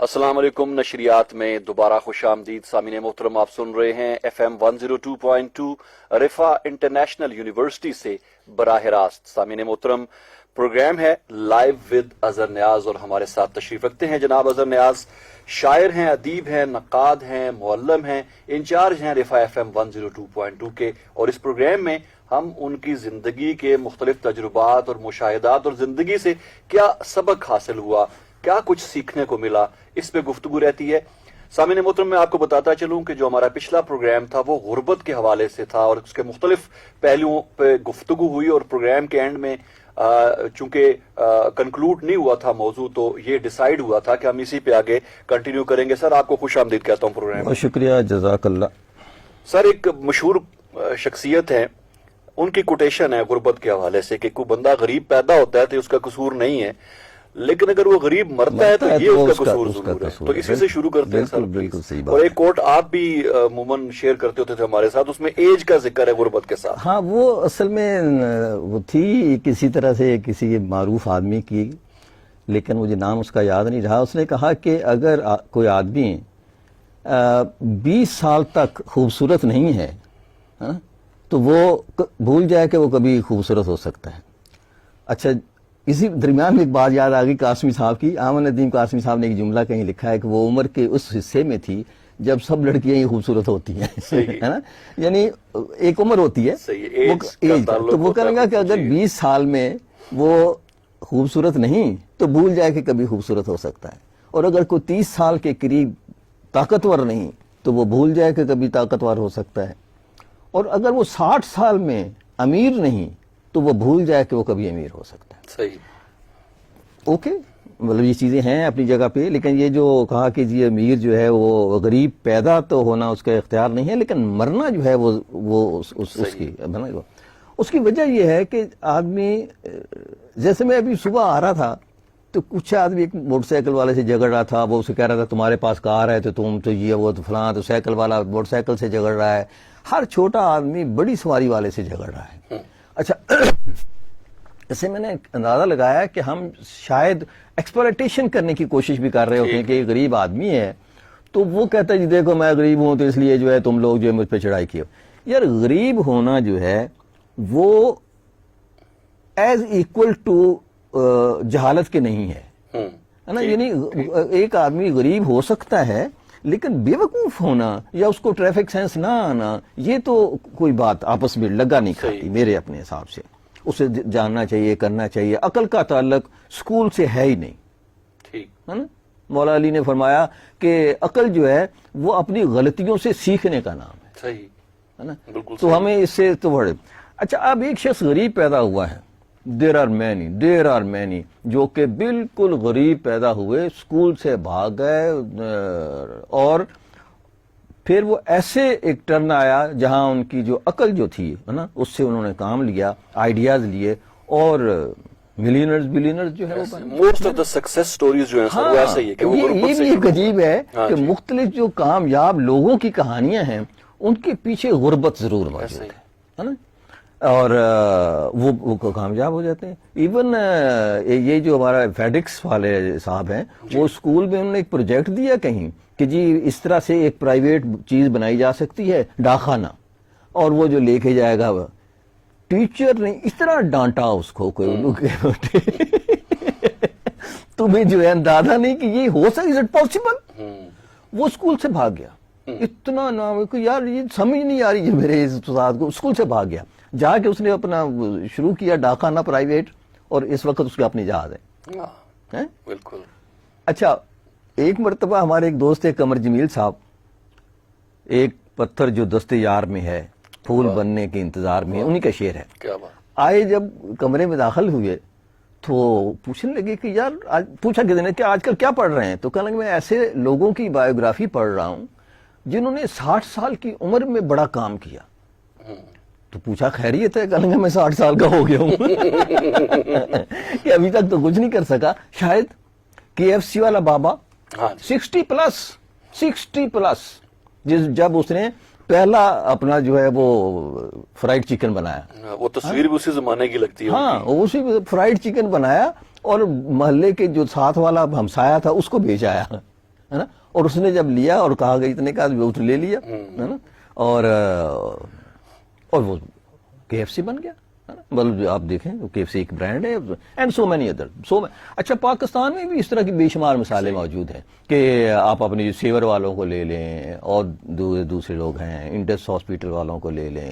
السلام علیکم. نشریات میں دوبارہ خوش آمدید. سامعین محترم، آپ سن رہے ہیں FM 102.2 رفا انٹرنیشنل یونیورسٹی سے براہ راست. سامعین محترم، پروگرام ہے لائیو ود اظہر نیاز اور ہمارے ساتھ تشریف رکھتے ہیں جناب اظہر نیاز. شاعر ہیں، ادیب ہیں، نقاد ہیں، معلم ہیں، انچارج ہیں رفا FM 102.2 کے، اور اس پروگرام میں ہم ان کی زندگی کے مختلف تجربات اور مشاہدات اور زندگی سے کیا سبق حاصل ہوا، کیا کچھ سیکھنے کو ملا، اس پہ گفتگو رہتی ہے. سامعین محترم، میں آپ کو بتاتا چلوں کہ جو ہمارا پچھلا پروگرام تھا وہ غربت کے حوالے سے تھا اور اس کے مختلف پہلوؤں پہ گفتگو ہوئی، اور پروگرام کے اینڈ میں چونکہ کنکلوڈ نہیں ہوا تھا موضوع، تو یہ ڈیسائیڈ ہوا تھا کہ ہم اسی پہ آگے کنٹینیو کریں گے. سر، آپ کو خوش آمدید کہتا ہوں پروگرام. بہت شکریہ، جزاک اللہ. سر، ایک مشہور شخصیت ہے، ان کی کوٹیشن ہے غربت کے حوالے سے کہ کوئی بندہ غریب پیدا ہوتا ہے تو اس کا قصور نہیں ہے، لیکن اگر وہ غریب مرتا ہے تو یہ اس کا قصور ضرور ہے. تو اسی سے شروع کرتے ہیں سر. بالکل صحیح بات. اور ایک کوٹ آپ بھی عموماً شیئر کرتے ہوتے تھے ہمارے ساتھ، اس میں ایج کا ذکر ہے غربت کے ساتھ. ہاں، وہ اصل میں وہ تھی کسی طرح سے کسی معروف آدمی کی، لیکن مجھے نام اس کا یاد نہیں رہا. اس نے کہا کہ اگر کوئی آدمی 20 سال تک خوبصورت نہیں ہے تو وہ بھول جائے کہ وہ کبھی خوبصورت ہو سکتا ہے. اچھا، اسی درمیان میں ایک بات یاد آ گئی قاسمی صاحب کی. احمد ندیم قاسمی صاحب نے ایک جملہ کہیں لکھا ہے کہ وہ عمر کے اس حصے میں تھی جب سب لڑکیاں ہی خوبصورت ہوتی ہیں، ہے نا. یعنی ایک عمر ہوتی ہے، تو وہ کہنے گا کہ اگر 20 سال میں وہ خوبصورت نہیں تو بھول جائے کہ کبھی خوبصورت ہو سکتا ہے، اور اگر کوئی 30 سال کے قریب طاقتور نہیں تو وہ بھول جائے کہ کبھی طاقتور ہو سکتا ہے، اور اگر وہ 60 سال میں امیر نہیں تو وہ بھول جائے کہ وہ کبھی امیر ہو سکتا ہے. صحیح. اوکے، مطلب یہ چیزیں ہیں اپنی جگہ پہ، لیکن یہ جو کہا کہ جی امیر جو ہے وہ غریب پیدا تو ہونا اس کا اختیار نہیں ہے، لیکن مرنا جو ہے وہ اس کی وجہ یہ ہے کہ آدمی، جیسے میں ابھی صبح آ رہا تھا تو کچھ آدمی ایک موٹر سائیکل والے سے جھگڑ رہا تھا. وہ اسے کہہ رہا تھا تمہارے پاس کار ہے تو تم تو یہ وہ تو فلاں، تو سائیکل والا موٹر سائیکل سے جھگڑ رہا ہے. ہر چھوٹا آدمی بڑی سواری والے سے جھگڑ رہا ہے. اچھا، اسے میں نے اندازہ لگایا کہ ہم شاید ایکسپلائٹیشن کرنے کی کوشش بھی کر رہے ہوتے ہیں کہ ایک غریب آدمی ہے تو وہ کہتا ہے جی دیکھو میں غریب ہوں تو اس لیے جو ہے تم لوگ جو ہے مجھ پہ چڑھائی کی. یار، غریب ہونا جو ہے وہ ایز ایکول ٹو جہالت کے نہیں ہے نا. یعنی ایک آدمی غریب ہو سکتا ہے لیکن بے وقوف ہونا یا اس کو ٹریفک سینس نہ آنا، یہ تو کوئی بات آپس میں لگا نہیں کھاتی میرے اپنے حساب سے. اسے جاننا چاہیے، کرنا چاہیے. عقل کا تعلق اسکول سے ہے ہی نہیں، ٹھیک ہے نا. مولا علی نے فرمایا کہ عقل جو ہے وہ اپنی غلطیوں سے سیکھنے کا نام ہے. صحیح ہے نا. تو ہمیں اس سے تو بڑے. اچھا، اب ایک شخص غریب پیدا ہوا ہے، دیر آر مینی جو کہ بالکل غریب پیدا ہوئے، اسکول سے بھاگ گئے، اور پھر وہ ایسے ایک ٹرن آیا جہاں ان کی جو عقل جو تھی ہے نا اس سے انہوں نے کام لیا، آئیڈیاز لیے، اور بلینرز جو ہے وہ most of the success stories جو ہیں وہ ایسے ہی ہے کہ وہ یہ بھی ایک عجیب ہے کہ مختلف جو کامیاب لوگوں کی کہانیاں ہیں ان کے پیچھے غربت ضرور موجود ہے نا، اور وہ کامیاب ہو جاتے ہیں. ایون یہ جو ہمارا فیڈکس والے صاحب ہیں، وہ اسکول میں انہوں نے ایک پروجیکٹ دیا کہیں کہ جی اس طرح سے ایک پرائیویٹ چیز بنائی جا سکتی ہے، ڈاکخانہ، اور وہ جو لے کے جائے گا ٹیچر نے اس طرح ڈانٹا اس کو تمہیں جو ہے اندازہ نہیں کہ یہ ہو سکتا، از اٹ پاسبل. وہ اسکول سے بھاگ گیا. اتنا نام یار یہ سمجھ نہیں آ رہی ہے میرے استاد کو. اسکول سے بھاگ گیا، جا کے اس نے اپنا شروع کیا ڈاکخانہ پرائیویٹ، اور اس وقت اس کا اپنی جہاز ہے. بالکل. اچھا، ایک مرتبہ ہمارے ایک دوست ہے قمر جمیل صاحب، ایک پتھر جو دست یار میں ہے پھول بننے کے انتظار میں، انہی کا شعر ہے. کیا بات. آئے جب کمرے میں داخل ہوئے تو پوچھنے لگے کہ یار پوچھا کہ کہ آج کل کیا پڑھ رہے ہیں؟ تو کہنے لگے میں ایسے لوگوں کی بایوگرافی پڑھ رہا ہوں جنہوں نے 60 سال کی عمر میں بڑا کام کیا. تو پوچھا خیریت ہے؟ کہنے لگے میں 60 سال کا ہو گیا ہوں کہ ابھی تک تو کچھ نہیں کر سکا. شاید KFC والا بابا 60 پلس جب اس نے پہلا اپنا جو ہے وہ فرائیڈ چکن بنایا، وہ تصویر بھی اسی زمانے کی لگتی ہے. ہاں، اسی فرائیڈ چکن بنایا اور محلے کے جو ساتھ والا ہمسایا تھا اس کو بھیجایا ہے نا, اور اس نے جب لیا اور کہا کہ اتنے کا وہ لے لیا, ہے نا, اور وہ KFC بن گیا. مطلب آپ دیکھیں KFC ایک برانڈ ہے, اینڈ سو مینی ادر. اچھا پاکستان میں بھی اس طرح کی بے شمار مثالیں موجود ہیں کہ آپ اپنی سیور والوں کو لے لیں, اور دوسرے لوگ ہیں انڈس ہاسپٹل والوں کو لے لیں.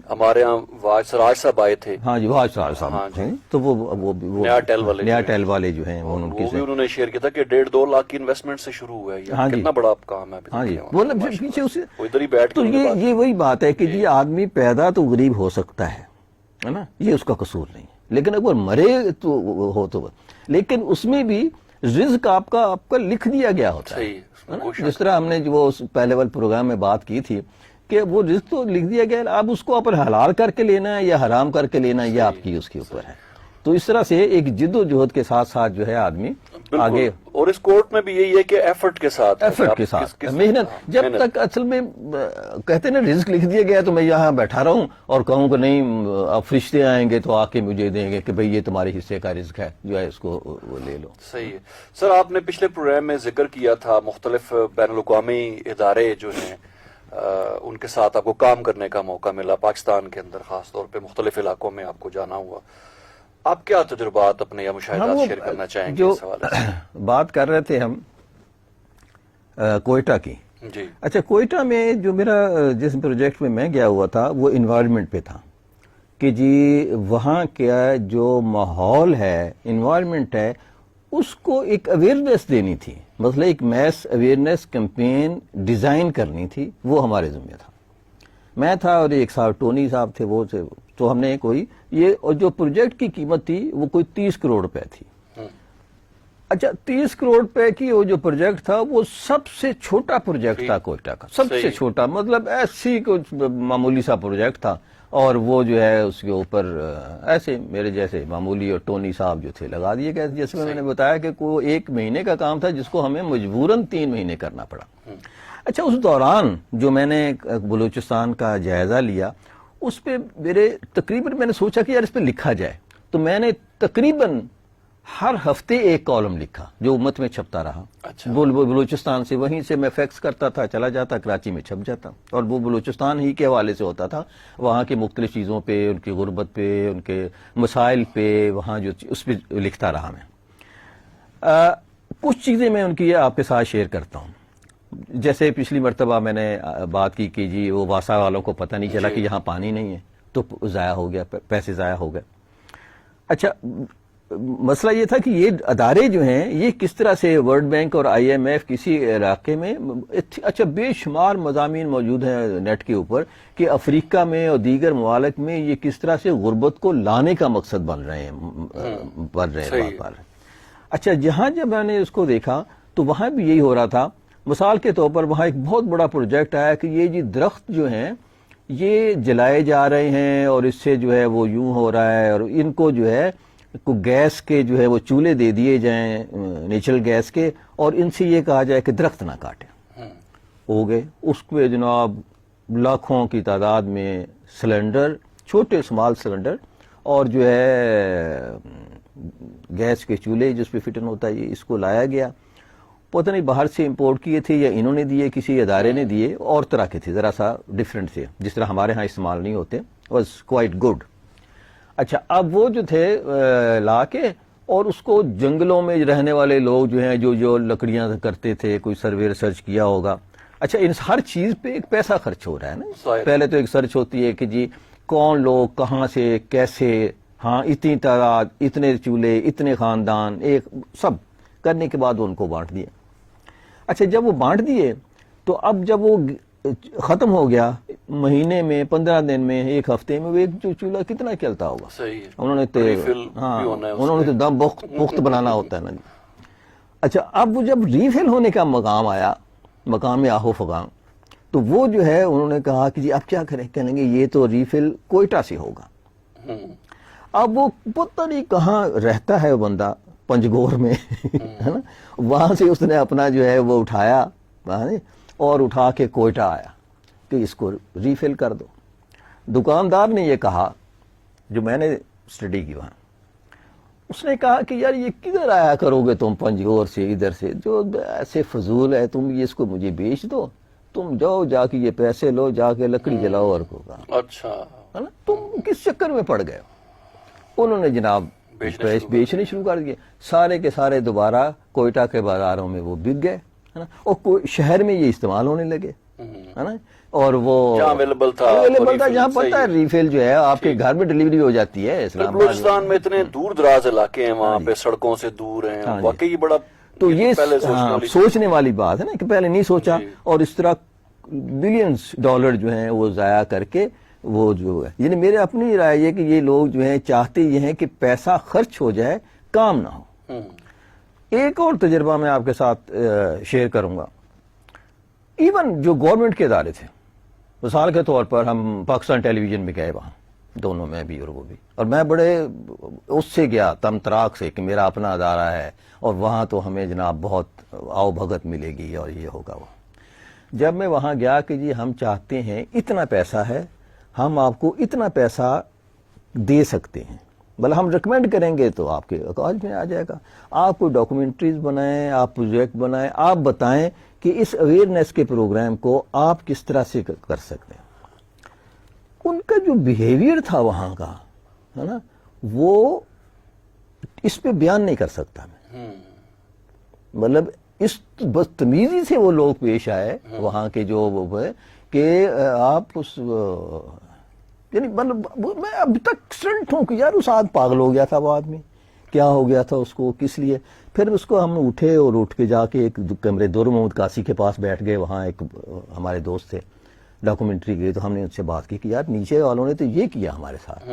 ہمارے یہاں واج سراج صاحب آئے تھے. ہاں جی, واج سراج صاحب ہیں, تو وہ نیا ٹیل والے جو ہیں وہ بھی انہوں نے شیئر کیا تھا کہ 1.5-2 لاکھ کی انویسٹمنٹ سے شروع ہوا ہے. یہ کتنا بڑا کام ہے. ہاں جی, وہ پیچھے اسے ادھر ہی بیٹھ. تو یہ وہی بات ہے کہ جی آدمی پیدا تو غریب ہو سکتا ہے نا, یہ اس کا قصور نہیں, لیکن اگر مرے تو ہو تو, لیکن اس میں بھی رزق آپ کا لکھ دیا گیا ہوتا ہے. جس طرح ہم نے جو پہلے والے پروگرام میں بات کی تھی کہ وہ رزق تو لکھ دیا گیا, اب اس کو اپن حلال کر کے لینا ہے یا حرام کر کے لینا ہے, یہ آپ کی اس کے اوپر ہے. تو اس طرح سے ایک جد و جہد کے ساتھ ساتھ جو ہے آدمی آگے, اور اس کورٹ میں بھی یہی ہے کہ ایفرٹ کے ساتھ محنت, جب تک اصل میں کہتے ہیں نا رزق لکھ دیا گیا تو میں یہاں بیٹھا رہوں اور کہوں کہ نہیں اب فرشتے آئیں گے تو آ کے مجھے دیں گے کہ بھئی یہ تمہارے حصے کا رزق ہے, جو ہے اس کو وہ لے لو. صحیح ہے سر. آپ نے پچھلے پروگرام میں ذکر کیا تھا مختلف بین الاقوامی ادارے جو ہیں ان کے ساتھ آپ کو کام کرنے کا موقع ملا پاکستان کے اندر, خاص طور پہ مختلف علاقوں میں آپ کو جانا ہوا. آپ کیا تجربات اپنے یا مشاہدات شیئر کرنا چاہیں گے اس حوالے سے؟ بات کر رہے تھے ہم کوئٹہ کی. جی اچھا, کوئٹہ میں جو میرا جس پروجیکٹ میں گیا ہوا تھا وہ انوائرمنٹ پہ تھا کہ جی وہاں کیا جو ماحول ہے, انوائرمنٹ ہے, اس کو ایک اویئرنیس دینی تھی. مطلب ایک میس اویئرنیس کیمپین ڈیزائن کرنی تھی, وہ ہمارے ذمہ تھا. میں تھا اور ایک صاحب ٹونی صاحب تھے, وہ تھے. تو ہم نے کوئی یہ, اور جو پروجیکٹ کی قیمت تھی وہ کوئی 30 کروڑ روپے تھی. اچھا 30 کروڑ روپے کی وہ جو پروجیکٹ تھا وہ سب سے چھوٹا پروجیکٹ تھا کوئٹہ کا, سب سے چھوٹا, مطلب ایسی کچھ معمولی سا پروجیکٹ تھا. اور وہ جو ہے اس کے اوپر ایسے میرے جیسے معمولی اور ٹونی صاحب جو تھے لگا دیے گئے. جیسے میں نے بتایا کہ کوئی 1 مہینے کا کام تھا جس کو ہمیں مجبوراً 3 مہینے کرنا پڑا. اچھا اس دوران جو میں نے بلوچستان کا جائزہ لیا, اس پہ میرے تقریباً میں نے سوچا کہ یار اس پہ لکھا جائے, تو میں نے تقریباً ہر ہفتے ایک کالم لکھا جو امت میں چھپتا رہا. بلوچستان سے, وہیں سے میں فیکس کرتا تھا, چلا جاتا, کراچی میں چھپ جاتا, اور وہ بلوچستان ہی کے حوالے سے ہوتا تھا. وہاں کی مختلف چیزوں پہ, ان کی غربت پہ, ان کے مسائل پہ, وہاں جو اس پہ لکھتا رہا میں. کچھ چیزیں میں ان کی آپ کے ساتھ شیئر کرتا ہوں. جیسے پچھلی مرتبہ میں نے بات کی کہ جی وہ واسا والوں کو پتہ نہیں چلا کہ یہاں پانی نہیں ہے, تو ضائع ہو گیا, پیسے ضائع ہو گئے. اچھا مسئلہ یہ تھا کہ یہ ادارے جو ہیں یہ کس طرح سے ورلڈ بینک اور IMF کسی علاقے میں, اچھا بے شمار مضامین موجود ہیں نیٹ کے اوپر کہ افریقہ میں اور دیگر ممالک میں یہ کس طرح سے غربت کو لانے کا مقصد بن رہے ہیں. اچھا جہاں جب میں نے اس کو دیکھا تو وہاں بھی یہی ہو رہا تھا. مثال کے طور پر وہاں ایک بہت بڑا پروجیکٹ آیا کہ یہ جی درخت جو ہیں یہ جلائے جا رہے ہیں اور اس سے جو ہے وہ یوں ہو رہا ہے, اور ان کو جو ہے کو گیس کے جو ہے وہ چولہے دے دیے جائیں نیچرل گیس کے, اور ان سے یہ کہا جائے کہ درخت نہ کاٹیں. ہو گئے اس پہ جناب لاکھوں کی تعداد میں سلنڈر, چھوٹے اسمال سلنڈر, اور جو ہے گیس کے چولہے جس پہ فٹن ہوتا ہے, اس کو لایا گیا. پتہ نہیں باہر سے امپورٹ کیے تھے یا انہوں نے دیے, کسی ادارے نے دیے, اور طرح کے تھے, ذرا سا ڈیفرنٹ تھے, جس طرح ہمارے ہاں استعمال نہیں ہوتے. Was quite good. اچھا اب وہ جو تھے لا کے, اور اس کو جنگلوں میں رہنے والے لوگ جو ہیں جو لکڑیاں کرتے تھے, کوئی سروے ریسرچ کیا ہوگا. اچھا ان ہر چیز پہ ایک پیسہ خرچ ہو رہا ہے نا. پہلے تو ایک سرچ ہوتی ہے کہ جی کون لوگ کہاں سے کیسے, ہاں اتنی تعداد, اتنے چولہے, اتنے خاندان, ایک سب کرنے کے بعد ان کو بانٹ دیا. اچھا جب وہ بانٹ دیے تو اب جب وہ ختم ہو گیا, مہینے میں, 15 دن میں, ایک ہفتے میں وہ ایک جو چولہا کتنا چلتا ہوگا. انہوں نے تو دم پخت بنانا ہوتا ہے نا. اچھا اب وہ جب ریفل ہونے کا مقام آیا, مقام آہو فغان, تو وہ جو ہے انہوں نے کہا کہ جی اب کیا کریں, کہیں گے یہ تو ریفل کوئٹہ سے ہوگا. اب وہ پتہ نہیں کہاں رہتا ہے وہ بندہ, پنجگور میں ہے نا, وہاں سے اس نے اپنا جو ہے وہ اٹھایا اور اٹھا کے کوئٹہ آیا کہ اس کو ریفل کر دو. دکاندار نے یہ کہا, جو میں نے اسٹڈی کی وہاں, اس نے کہا کہ یار یہ کدھر آیا کرو گے تم پنجگور سے ادھر سے، جو ایسے فضول ہے، تم یہ اس کو مجھے بیچ دو، تم جاؤ جا کے یہ پیسے لو، جا کے لکڑی جلاؤ اور کو کہا، اچھا ہے نا، تم کس چکر میں پڑ گئے ہو؟ انہوں نے جناب بیچنے شروع کر دیے، سارے کے سارے دوبارہ کوئٹہ کے بازاروں میں وہ بک گئے، ہے نا، اور شہر میں یہ استعمال ہونے لگے، ہے نا، اور وہ جہاں اویلیبل تھا جہاں پتہ ہے ریفیل جو ہے آپ کے گھر میں ڈلیوری ہو جاتی ہے۔ اسلام بلوچستان میں اتنے دور دراز علاقے ہیں، وہاں پہ سڑکوں سے دور ہیں، واقعی بڑا تو یہ پہلے سوچنے والی بات ہے نا کہ پہلے نہیں سوچا، اور اس طرح بلینز ڈالر جو ہیں وہ ضائع کر کے وہ جو ہے، یعنی میرے اپنی رائے یہ کہ یہ لوگ جو ہیں چاہتے یہ ہیں کہ پیسہ خرچ ہو جائے، کام نہ ہو۔ ایک اور تجربہ میں آپ کے ساتھ شیئر کروں گا، ایون جو گورنمنٹ کے ادارے تھے، مثال کے طور پر ہم پاکستان ٹیلی ویژن میں گئے، وہاں دونوں میں بھی اور وہ بھی، اور میں بڑے اس سے گیا تم تراک سے کہ میرا اپنا ادارہ ہے اور وہاں تو ہمیں جناب بہت آؤ بھگت ملے گی اور یہ ہوگا وہ۔ جب میں وہاں گیا کہ جی ہم چاہتے ہیں اتنا پیسہ ہے، ہم آپ کو اتنا پیسہ دے سکتے ہیں، بلکہ ہم ریکمینڈ کریں گے تو آپ کے کاج میں آ جائے گا، آپ کوئی ڈاکومنٹریز بنائیں، آپ پروجیکٹ بنائیں، آپ بتائیں کہ اس اویئرنیس کے پروگرام کو آپ کس طرح سے کر سکتے ہیں۔ ان کا جو بیہیویئر تھا وہاں کا، ہے نا، وہ اس پہ بیان نہیں کر سکتا میں، مطلب اس بدتمیزی سے وہ لوگ پیش آئے وہاں کے جو وہ ہے کہ آپ اس یعنی مطلب میں اب تک سٹنٹ ہوں کہ یار اس آدمی پاگل ہو گیا تھا، وہ آدمی کیا ہو گیا تھا اس کو، کس لیے۔ پھر اس کو ہم اٹھے اور اٹھ کے جا کے ایک کمرے دور محمد قاسی کے پاس بیٹھ گئے، وہاں ایک ہمارے دوست تھے ڈاکومنٹری کے، تو ہم نے ان سے بات کی کہ یار نیچے والوں نے تو یہ کیا ہمارے ساتھ،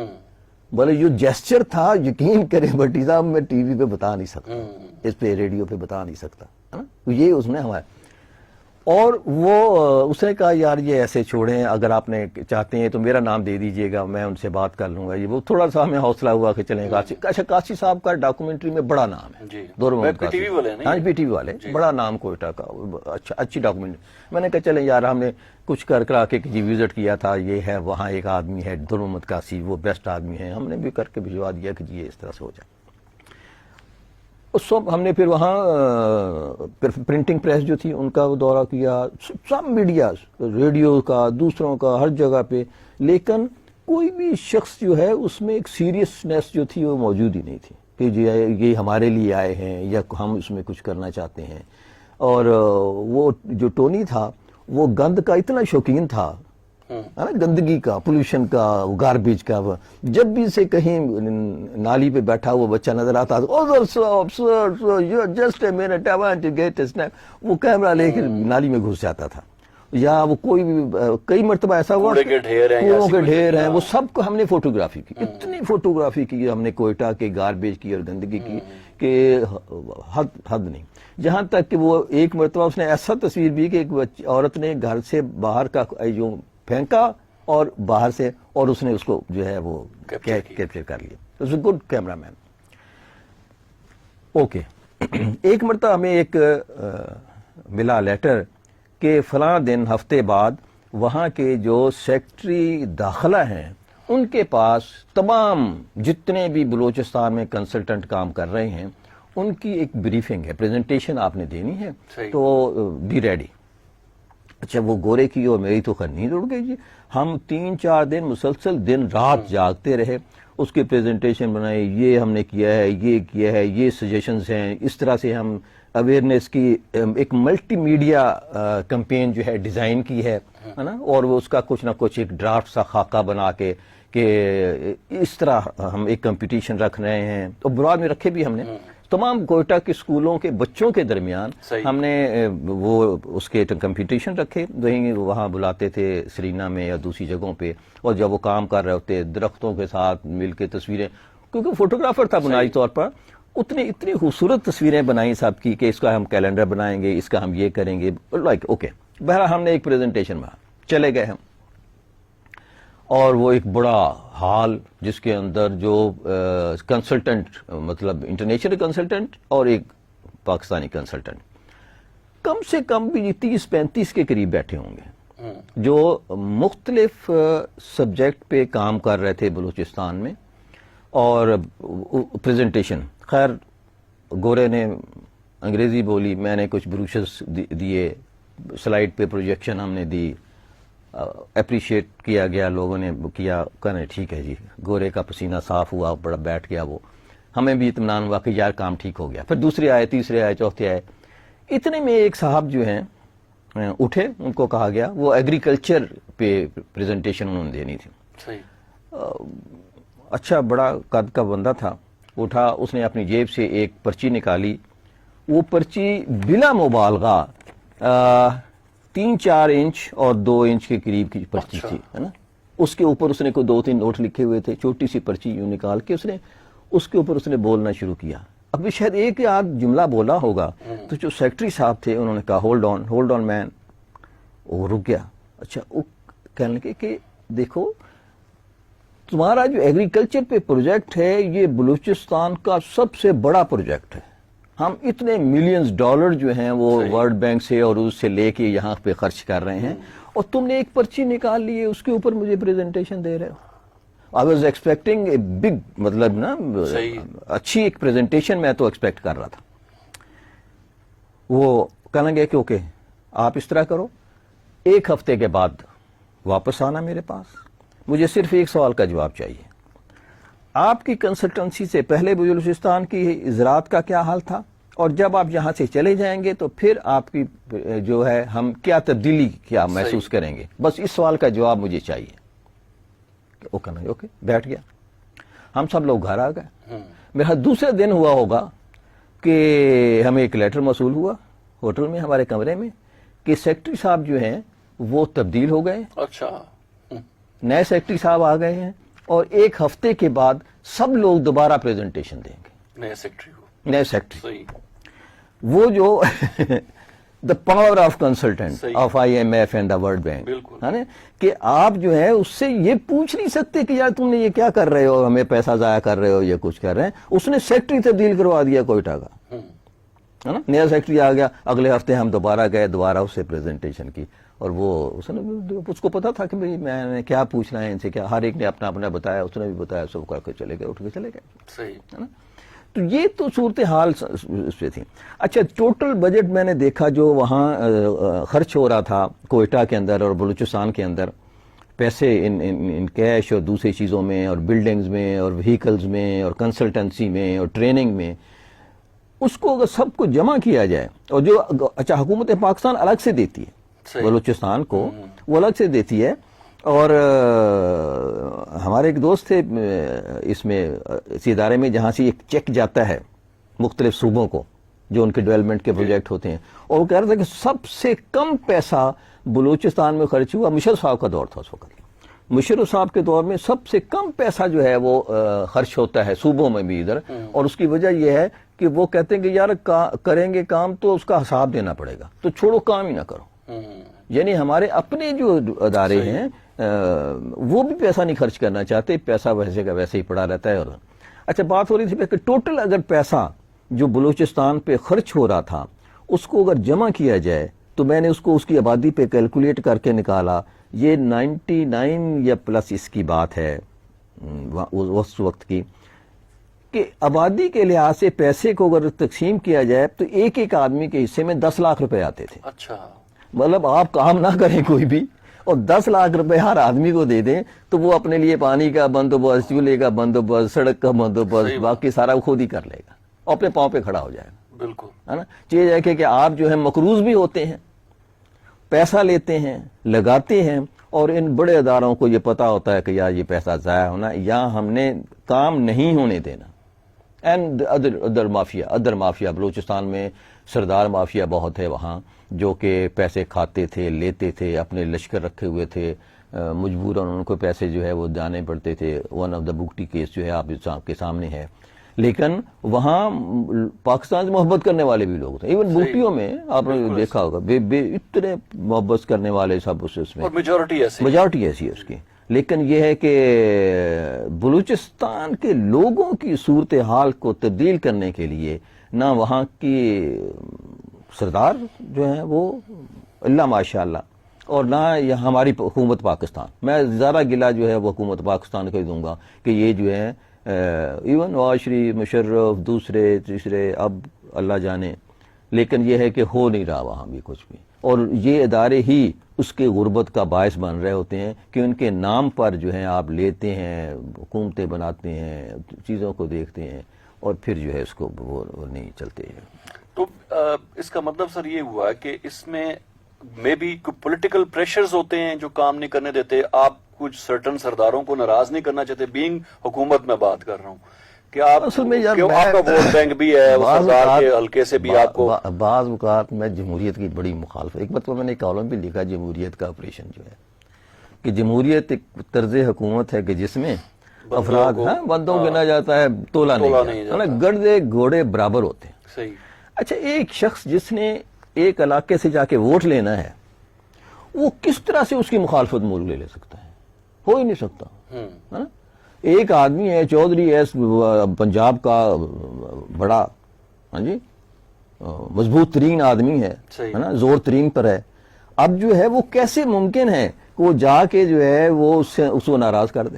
بولے جو جیسچر تھا یقین کریں بھٹی صاحب میں ٹی وی پہ بتا نہیں سکتا، اس پہ ریڈیو پہ بتا نہیں سکتا، ہے نا، تو یہ اس نے ہمارے، اور وہ اس نے کہا یار یہ ایسے چھوڑیں، اگر آپ نے چاہتے ہیں تو میرا نام دے دیجئے گا، میں ان سے بات کر لوں گا، یہ وہ تھوڑا سا ہمیں حوصلہ ہوا کہ چلیں قاسی، اچھا قاسی صاحب کا ڈاکومنٹری میں بڑا نام ہے، دور محمد قاسی، ہاں پی ٹی وی والے، بڑا نام کوئٹہ کا، اچھی ڈاکومنٹری۔ میں نے کہا چلیں یار ہم نے کچھ کرا کے جی وزٹ کیا تھا، یہ ہے وہاں ایک آدمی ہے دور محمد قاسی، وہ بیسٹ آدمی ہے، ہم نے بھی کر کے بھجوا دیا کہ جی یہ اس طرح سے ہو جائے۔ اس وقت ہم نے پھر وہاں پرنٹنگ پریس جو تھی ان کا دورہ کیا، سب میڈیاز، ریڈیو کا، دوسروں کا، ہر جگہ پہ، لیکن کوئی بھی شخص جو ہے اس میں ایک سیریسنیس جو تھی وہ موجود ہی نہیں تھی کہ جی یہ ہمارے لیے آئے ہیں یا ہم اس میں کچھ کرنا چاہتے ہیں۔ اور وہ جو ٹونی تھا وہ گند کا اتنا شوقین تھا، گندگی کا، پولوشن کا، گاربیج کا، جب بھی سے کہیں نالی پہ بیٹھا ہوا بچہ نظر آتا وہ کیمرہ لے کے نالی میں گھس جاتا تھا، یا وہ کوئی بھی کئی مرتبہ ایسا ہوا کوڑے کے ڈھیر ہیں، وہ سب کو ہم نے فوٹوگرافی کی، اتنی فوٹوگرافی کی ہم نے کوئٹہ کے گاربیج کی اور گندگی کی کہ حد نہیں، جہاں تک کہ وہ ایک مرتبہ اس نے ایسا تصویر بھی کہ ایک عورت نے گھر سے باہر کا جو پھینکا اور باہر سے، اور اس نے اس کو جو ہے وہ کیپچر کر لیا، اس گڈ کیمرہ مین۔ اوکے، ایک مرتبہ ہمیں ایک ملا لیٹر کہ فلاں دن ہفتے بعد وہاں کے جو سیکٹری داخلہ ہیں ان کے پاس تمام جتنے بھی بلوچستان میں کنسلٹنٹ کام کر رہے ہیں ان کی ایک بریفنگ ہے، پریزنٹیشن آپ نے دینی ہے، تو بی ریڈی۔ اچھا وہ گورے کی اور میری تو خیر نیند اڑ گئی جی، ہم 3-4 دن مسلسل دن رات جاگتے رہے، اس کی پریزنٹیشن بنائی، یہ ہم نے کیا ہے، یہ کیا ہے، یہ سجیشنز ہیں، اس طرح سے ہم اویئرنیس کی ایک ملٹی میڈیا کمپین جو ہے ڈیزائن کی ہے نا، اور وہ اس کا کچھ نہ کچھ ایک ڈرافٹ سا خاکہ بنا کے کہ اس طرح ہم ایک کمپٹیشن رکھ رہے ہیں، اور بعد میں رکھے بھی ہم نے تمام کوئٹہ کے اسکولوں کے بچوں کے درمیان ہم نے وہ اس کے کمپٹیشن رکھے، وہاں بلاتے تھے سرینا میں یا دوسری جگہوں پہ، اور جب وہ کام کر رہے ہوتے درختوں کے ساتھ مل کے تصویریں، کیونکہ فوٹوگرافر تھا بنائی طور پر، اتنی خوبصورت تصویریں بنائی سب کی کہ اس کا ہم کیلنڈر بنائیں گے، اس کا ہم یہ کریں گے، لائک اوکے۔ بہرحال ہم نے ایک پریزنٹیشن میں چلے گئے ہم، اور وہ ایک بڑا ہال جس کے اندر جو کنسلٹنٹ، مطلب انٹرنیشنل کنسلٹنٹ اور ایک پاکستانی کنسلٹنٹ، کم سے کم بھی 30-35 کے قریب بیٹھے ہوں گے جو مختلف سبجیکٹ پہ کام کر رہے تھے بلوچستان میں، اور پریزنٹیشن، خیر گورے نے انگریزی بولی، میں نے کچھ بروشرز دیے، سلائیڈ پہ پروجیکشن ہم نے دی، اپریشیٹ کیا گیا، لوگوں نے کیا، کہنے ٹھیک ہے جی، گورے کا پسینہ صاف ہوا، بڑا بیٹھ گیا، وہ ہمیں بھی اطمینان ہوا کہ یار کام ٹھیک ہو گیا۔ پھر دوسرے آئے، تیسرے آئے، چوتھے آئے، اتنے میں ایک صاحب جو ہیں اٹھے، ان کو کہا گیا، وہ ایگریکلچر پہ پریزنٹیشن انہوں نے دینی تھی، صحیح، اچھا بڑا قد کا بندہ تھا، اٹھا، اس نے اپنی جیب سے ایک پرچی نکالی، وہ پرچی بلا مبالغہ 3-4 انچ اور 2 انچ کے قریب کی پرچی تھی، ہے نا، اس کے اوپر اس نے کوئی 2-3 نوٹ لکھے ہوئے تھے، چھوٹی سی پرچی یوں نکال کے اس کے اوپر اس نے بولنا شروع کیا۔ اب شاید ایک یا آدھ جملہ بولا ہوگا، تو جو سیکٹری صاحب تھے انہوں نے کہا ہولڈ آن مین، وہ رک گیا۔ اچھا، وہ کہنے لگے کہ دیکھو تمہارا جو ایگریکلچر پہ پروجیکٹ ہے یہ بلوچستان کا سب سے بڑا پروجیکٹ ہے، ہم اتنے ملینز ڈالر جو ہیں وہ ورلڈ بینک سے اور اس سے لے کے یہاں پہ خرچ کر رہے ہیں، اور تم نے ایک پرچی نکال لی ہے، اس کے اوپر مجھے پریزنٹیشن دے رہے ہو۔ I was expecting a big، مطلب نا اچھی ایک پریزنٹیشن میں تو ایکسپیکٹ کر رہا تھا۔ وہ کہنے لگے کہ اوکے آپ اس طرح کرو، 1 ہفتے کے بعد واپس آنا میرے پاس، مجھے صرف ایک سوال کا جواب چاہیے، آپ کی کنسلٹنسی سے پہلے بلوچستان کی زراعت کا کیا حال تھا، اور جب آپ یہاں سے چلے جائیں گے تو پھر آپ کی جو ہے ہم کیا تبدیلی کیا محسوس کریں گے، بس اس سوال کا جواب مجھے چاہیے۔ وہ کہنا اوکے، بیٹھ گیا، ہم سب لوگ گھر آ گئے۔ میرا دوسرے دن ہوا ہوگا کہ ہمیں ایک لیٹر موصول ہوا ہوٹل میں، ہمارے کمرے میں، کہ سیکٹری صاحب جو ہیں وہ تبدیل ہو گئے، اچھا، نئے سیکٹری صاحب آ گئے ہیں، اور 1 ہفتے کے بعد سب لوگ دوبارہ پریزنٹیشن دیں گے، نئے سیکٹری کو، نئے سیکٹری۔ صحیح، وہ جو the power of consultant of IMF and the world bank, بالکل، ہے نا، کہ آپ جو ہے اس سے یہ پوچھ نہیں سکتے کہ یار تم نے یہ کیا کر رہے ہو، ہمیں پیسہ ضائع کر رہے ہو، یہ کچھ کر رہے ہیں۔ اس نے سیکٹری تبدیل کروا دیا کوئٹہ کا، ہے نا، نیا سیکٹری آ گیا، اگلے ہفتے ہم دوبارہ گئے، دوبارہ اس سے پریزنٹیشن کی، اور وہ اس کو پتا تھا کہ بھئی میں نے کیا پوچھنا ہے ان سے، کیا، ہر ایک نے اپنا اپنا بتایا، اس نے بھی بتایا، سب کر کے چلے گئے، اٹھ کے چلے گئے، صحیح، ہے نا۔ تو یہ تو صورتحال اس پہ تھی۔ اچھا، ٹوٹل بجٹ میں نے دیکھا جو وہاں خرچ ہو رہا تھا کوئٹہ کے اندر اور بلوچستان کے اندر، پیسے ان کیش اور دوسری چیزوں میں اور بلڈنگز میں اور وہیکلز میں اور کنسلٹنسی میں اور ٹریننگ میں، اس کو اگر سب کو جمع کیا جائے، اور جو اچھا حکومت پاکستان الگ سے دیتی ہے بلوچستان کو، وہ الگ سے دیتی ہے، اور ہمارے ایک دوست تھے اس میں، اس ادارے میں، جہاں سے ایک چیک جاتا ہے مختلف صوبوں کو جو ان کے ڈیولپمنٹ کے پروجیکٹ ہوتے ہیں، اور وہ کہہ رہا تھا کہ سب سے کم پیسہ بلوچستان میں خرچ ہوا، مشرف صاحب کا دور تھا اس وقت، مشرف صاحب کے دور میں سب سے کم پیسہ جو ہے وہ خرچ ہوتا ہے صوبوں میں بھی ادھر، اور اس کی وجہ یہ ہے کہ وہ کہتے ہیں کہ یار کریں گے کام تو اس کا حساب دینا پڑے گا، تو چھوڑو کام ہی نہ کرو۔ یعنی ہمارے اپنے جو ادارے ہیں وہ بھی پیسہ نہیں خرچ کرنا چاہتے، پیسہ ویسے کا ویسے ہی پڑا رہتا ہے۔ اور اچھا، بات ہو رہی تھی کہ ٹوٹل اگر پیسہ جو بلوچستان پہ خرچ ہو رہا تھا اس کو اگر جمع کیا جائے، تو میں نے اس کو اس کی آبادی پہ کیلکولیٹ کر کے نکالا، یہ 99 یا پلس اس کی بات ہے اس وقت کی، کہ آبادی کے لحاظ سے پیسے کو اگر تقسیم کیا جائے تو ایک ایک آدمی کے حصے میں 10 لاکھ روپے آتے تھے۔ اچھا، مطلب آپ کام نہ کریں کوئی بھی، اور 10 لاکھ روپے ہر آدمی کو دے دیں، تو وہ اپنے لیے پانی کا بندوبست، چولہے کا بندوبست، سڑک کا بندوبست، باقی سارا وہ خود ہی کر لے گا، اور اپنے پاؤں پہ کھڑا ہو جائے گا، بالکل، ہے نا۔ چیز ہے کہ آپ جو ہے مقروض بھی ہوتے ہیں، پیسہ لیتے ہیں، لگاتے ہیں، اور ان بڑے اداروں کو یہ پتا ہوتا ہے کہ یار یہ پیسہ ضائع ہونا، یا ہم نے کام نہیں ہونے دینا۔ اینڈ ادر مافیا بلوچستان میں سردار مافیا بہت ہے وہاں، جو کہ پیسے کھاتے تھے، لیتے تھے، اپنے لشکر رکھے ہوئے تھے، مجبوراً ان کو پیسے جو ہے وہ جانے پڑتے تھے۔ One of the Bugti case جو ہے آپ کے سامنے ہے، لیکن وہاں پاکستان سے محبت کرنے والے بھی لوگ تھے، ایون بگٹیوں میں آپ نے دیکھا ہوگا اتنے محبت کرنے والے سب اس میں، اور میجورٹی ایسی ہے اس کی۔ لیکن یہ ہے کہ بلوچستان کے لوگوں کی صورتحال کو تبدیل کرنے کے لیے نہ وہاں کی سردار جو ہیں وہ اللہ ماشاء اللہ، اور نہ یہ ہماری حکومت پاکستان، میں زیادہ گلہ جو ہے وہ حکومت پاکستان کو ہی دوں گا کہ یہ جو ہے ایون نواز شریف، مشرف، دوسرے تیسرے، اب اللہ جانے، لیکن یہ ہے کہ ہو نہیں رہا وہاں بھی کچھ بھی، اور یہ ادارے ہی اس کے غربت کا باعث بن رہے ہوتے ہیں کہ ان کے نام پر جو ہے آپ لیتے ہیں، حکومتیں بناتے ہیں، چیزوں کو دیکھتے ہیں، اور پھر جو ہے اس کو وہ نہیں چلتے ہیں۔ تو اس کا مطلب سر یہ ہوا کہ اس میں بھی پولیٹیکل پریشرز ہوتے ہیں جو کام نہیں کرنے دیتے، آپ کچھ سرٹن سرداروں کو ناراض نہیں کرنا چاہتے، بینگ حکومت میں بات کر رہا ہوں کہ آپ اصل میں یار کیوں آپ کا ووٹ بینک بھی ہے، اس سردار کے حلقے سے بھی آپ کو بعض اوقات میں جمہوریت کی بڑی مخالف، ایک بات میں نے کالم بھی لکھا، جمہوریت کا آپریشن جو ہے کہ جمہوریت ایک طرز حکومت ہے کہ جس میں افراد بندوں گنا جاتا ہے، تولا نہیں جاتا، گردے گھوڑے برابر ہوتے ہیں۔ صحیح۔ اچھا، ایک شخص جس نے ایک علاقے سے جا کے ووٹ لینا ہے، وہ کس طرح سے اس کی مخالفت مول لے سکتا ہے؟ ہو ہی نہیں سکتا، ہے نا؟ ایک آدمی ہے چودھری ایس پنجاب کا بڑا، ہاں جی، مضبوط ترین آدمی ہے نا، زور ترین پر ہے، اب جو ہے وہ کیسے ممکن ہے کہ وہ جا کے جو ہے وہ اس کو ناراض کر دے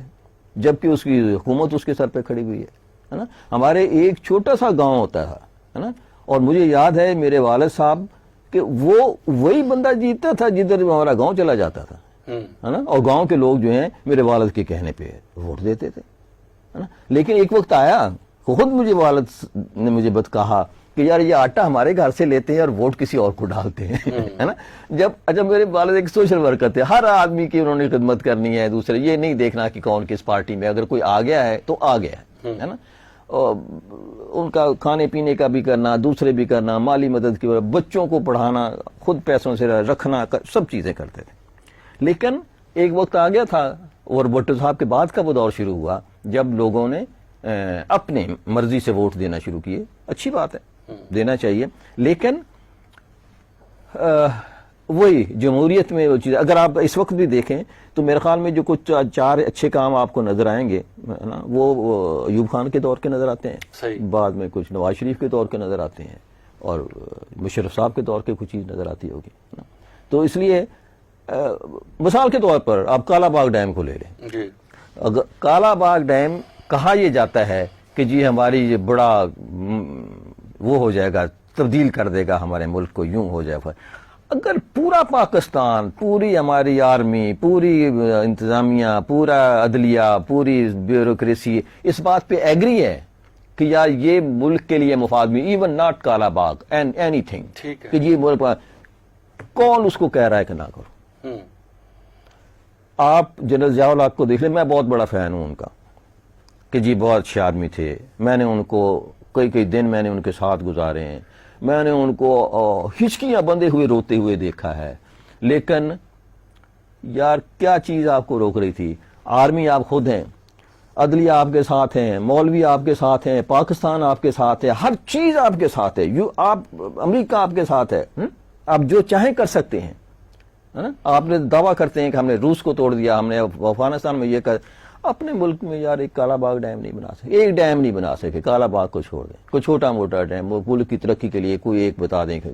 جبکہ اس کی حکومت اس کے سر پہ کھڑی ہوئی ہے نا؟ ہمارے ایک چھوٹا سا گاؤں ہوتا ہے نا، اور مجھے یاد ہے میرے والد صاحب کہ وہ وہی بندہ جیتتا تھا جدھر ہمارا گاؤں چلا جاتا تھا، ہے نا، اور گاؤں کے لوگ جو ہیں میرے والد کے کہنے پہ ووٹ دیتے تھے، ہے نا۔ لیکن ایک وقت آیا، خود مجھے والد نے مجھے کہا کہ یار یہ آٹا ہمارے گھر سے لیتے ہیں اور ووٹ کسی اور کو ڈالتے ہیں، ہے نا۔ جب میرے والد ایک سوشل ورکر تھے، ہر آدمی کی انہوں نے خدمت کرنی ہے، دوسرے یہ نہیں دیکھنا کہ کون کس پارٹی میں، اگر کوئی آ گیا ہے تو آ گیا ہے نا، ان کا کھانے پینے کا بھی کرنا، دوسرے بھی کرنا، مالی مدد کی، بچوں کو پڑھانا، خود پیسوں سے رکھنا، سب چیزیں کرتے تھے۔ لیکن ایک وقت آ گیا تھا، اور بھٹو صاحب کے بعد کا وہ دور شروع ہوا جب لوگوں نے اپنے مرضی سے ووٹ دینا شروع کیے۔ اچھی بات ہے، دینا چاہیے، لیکن وہی جمہوریت میں وہ چیز، اگر آپ اس وقت بھی دیکھیں تو میرے خیال میں جو کچھ 4 اچھے کام آپ کو نظر آئیں گے نا، وہ ایوب خان کے دور کے نظر آتے ہیں، بعد میں کچھ نواز شریف کے دور کے نظر آتے ہیں، اور مشرف صاحب کے دور کے کچھ چیز نظر آتی ہوگی نا۔ تو اس لیے مثال کے طور پر آپ کالا باغ ڈیم کو لے لیں، اگر کالا باغ ڈیم کہا یہ جاتا ہے کہ جی ہماری یہ بڑا وہ ہو جائے گا، تبدیل کر دے گا ہمارے ملک کو، یوں ہو جائے گا، اگر پورا پاکستان، پوری ہماری آرمی، پوری انتظامیہ، پورا عدلیہ، پوری بیوروکریسی اس بات پہ ایگری ہے کہ یار یہ ملک کے لیے مفاد میں، even not Kala Bagh and any thing, کہ یہ ملک، کون اس کو کہہ رہا ہے کہ نہ کرو؟ آپ جنرل ضیاء الحق کو دیکھ لیں، میں بہت بڑا فین ہوں ان کا کہ جی بہت اچھے آدمی تھے، میں نے ان کو کئی دن میں نے ان کے ساتھ گزارے ہیں، میں نے ان کو ہچکیاں بندے ہوئے روتے ہوئے دیکھا ہے، لیکن یار کیا چیز آپ کو روک رہی تھی؟ آرمی آپ خود ہیں، عدلیہ آپ کے ساتھ ہیں، مولوی آپ کے ساتھ ہیں، پاکستان آپ کے ساتھ ہے، ہر چیز آپ کے ساتھ ہے، آپ امریکہ آپ کے ساتھ ہے، آپ جو چاہیں کر سکتے ہیں، ہے نا۔ آپ نے دعویٰ کرتے ہیں کہ ہم نے روس کو توڑ دیا، ہم نے افغانستان میں یہ کر، اپنے ملک میں یار ایک کالا باغ ڈیم نہیں بنا سکے، ایک ڈیم نہیں بنا سکے، کالا باغ کو چھوڑ دیں، کوئی چھوٹا موٹا ڈیم وہ ملک کی ترقی کے لیے کوئی ایک بتا دیں، ہے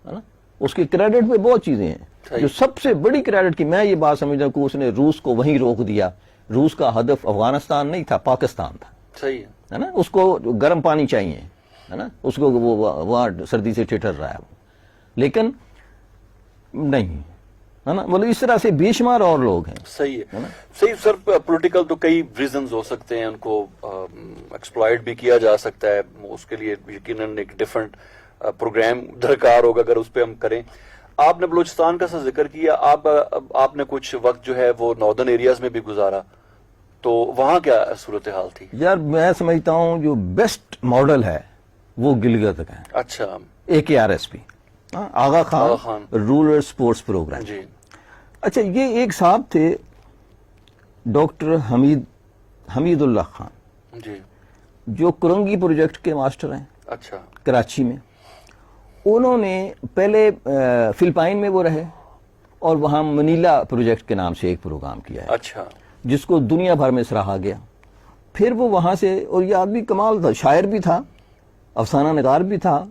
نا۔ اس کی کریڈٹ پہ بہت چیزیں ہیں، جو سب سے بڑی کریڈٹ کی میں یہ بات سمجھتا ہوں کہ اس نے روس کو وہیں روک دیا، روس کا ہدف افغانستان نہیں تھا، پاکستان تھا، صحیح ہے نا۔ اس کو گرم پانی چاہیے، ہے نا، اس کو وہ وہاں سردی سے ٹھٹر رہا ہے، لیکن نہیں، ہے نا، مطلب اس طرح سے بے شمار اور لوگ ہیں۔ صحیح ہے، صحیح سر، پولیٹیکل تو کئی ریزنز ہو سکتے ہیں، ان کو ایکسپلائٹ بھی کیا جا سکتا ہے، اس کے لیے یقیناً ایک ڈیفرنٹ پروگرام درکار ہوگا اگر اس پہ ہم کریں۔ آپ نے بلوچستان کا ذکر کیا، آپ نے کچھ وقت جو ہے وہ ناردرن ایریاز میں بھی گزارا، تو وہاں کیا صورتحال تھی؟ یار میں سمجھتا ہوں جو بیسٹ ماڈل ہے وہ گلگت کا ہے۔ اچھا، AKRSP، آغا خان رورل سپورٹس پروگرام، جی۔ اچھا، یہ ایک صاحب تھے ڈاکٹر حمید اللہ خان، جی، جو کرنگی پروجیکٹ کے ماسٹر ہیں، اچھا، کراچی میں۔ انہوں نے پہلے فلپائن میں وہ رہے، اور وہاں منیلا پروجیکٹ کے نام سے ایک پروگرام کیا ہے، اچھا، جس کو دنیا بھر میں سراہا گیا۔ پھر وہ وہاں سے، اور یہ آدمی کمال تھا، شاعر بھی تھا، افسانہ نگار بھی تھا،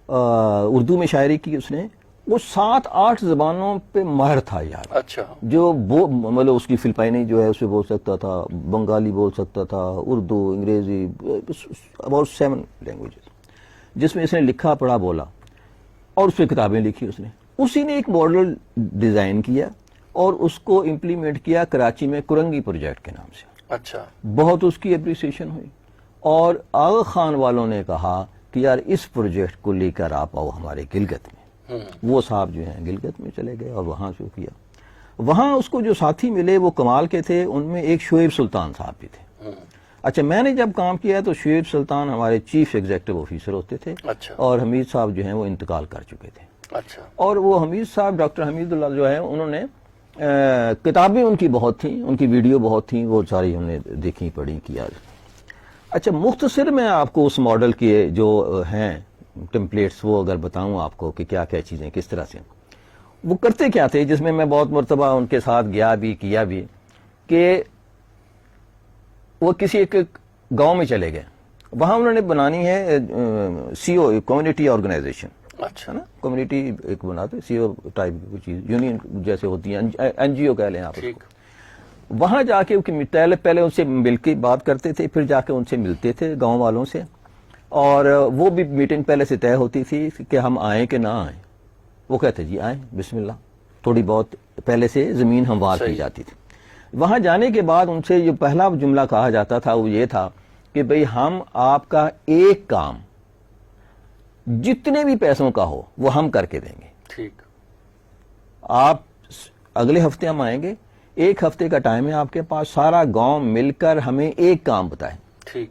اردو میں شاعری کی اس نے، وہ 7-8 زبانوں پہ ماہر تھا یار. اچھا. جو مطلب اس کی فلپائنی جو ہے اسے بول سکتا تھا, بنگالی بول سکتا تھا, اردو, انگریزی, اباؤٹ 7 لینگویجز, جس میں اس نے لکھا پڑھا بولا, اور اس پہ کتابیں لکھی اس نے. اسی نے ایک ماڈل ڈیزائن کیا اور اس کو امپلیمنٹ کیا کراچی میں کرنگی پروجیکٹ کے نام سے. اچھا. بہت اس کی اپریسیشن ہوئی, اور آغا خان والوں نے کہا کہ یار اس پروجیکٹ کو لے کر آپ آؤ ہمارے گلگت میں. وہ صاحب جو ہیں گلگت میں چلے گئے اور وہاں شروع کیا. وہاں اس کو جو ساتھی ملے وہ کمال کے تھے, ان میں ایک شعیب سلطان صاحب بھی تھے. اچھا, میں نے جب کام کیا تو شعیب سلطان ہمارے چیف ایگزیکٹو آفیسر ہوتے تھے. اچھا. اور حمید صاحب جو ہیں وہ انتقال کر چکے تھے. اچھا. اور وہ حمید صاحب, ڈاکٹر حمید اللہ جو ہے, انہوں نے کتابیں ان کی بہت تھیں, ان کی ویڈیو بہت تھیں, وہ ساری ہم نے دیکھی پڑھی کیا. اچھا, مختصر میں آپ کو اس ماڈل کے جو ہیں ٹیمپلیٹس وہ اگر بتاؤں آپ کو کہ کیا کیا چیزیں کس طرح سے وہ کرتے کیا تھے, جس میں میں بہت مرتبہ ان کے ساتھ گیا بھی کیا بھی, کہ وہ کسی ایک گاؤں میں چلے گئے, وہاں انہوں نے بنانی ہے سی او, کمیونٹی آرگنائزیشن. اچھا. نا, کمیونٹی ایک بناتے, سی او ٹائپ کی چیز, یونین جیسے ہوتی ہیں, این جی او کہہ لیں آپ. وہاں جا کے پہلے ان سے مل کے بات کرتے تھے, پھر جا کے ان سے ملتے تھے گاؤں والوں سے, اور وہ بھی میٹنگ پہلے سے طے ہوتی تھی کہ ہم آئیں کہ نہ آئیں. وہ کہتے جی آئیں, بسم اللہ. تھوڑی بہت پہلے سے زمین ہموار کی جاتی تھی. وہاں جانے کے بعد ان سے جو پہلا جملہ کہا جاتا تھا وہ یہ تھا کہ بھئی ہم آپ کا ایک کام جتنے بھی پیسوں کا ہو وہ ہم کر کے دیں گے. ٹھیک. آپ اگلے ہفتے ہم آئیں گے, 1 ہفتے کا ٹائم ہے آپ کے پاس, سارا گاؤں مل کر ہمیں ایک کام بتائیں. ٹھیک.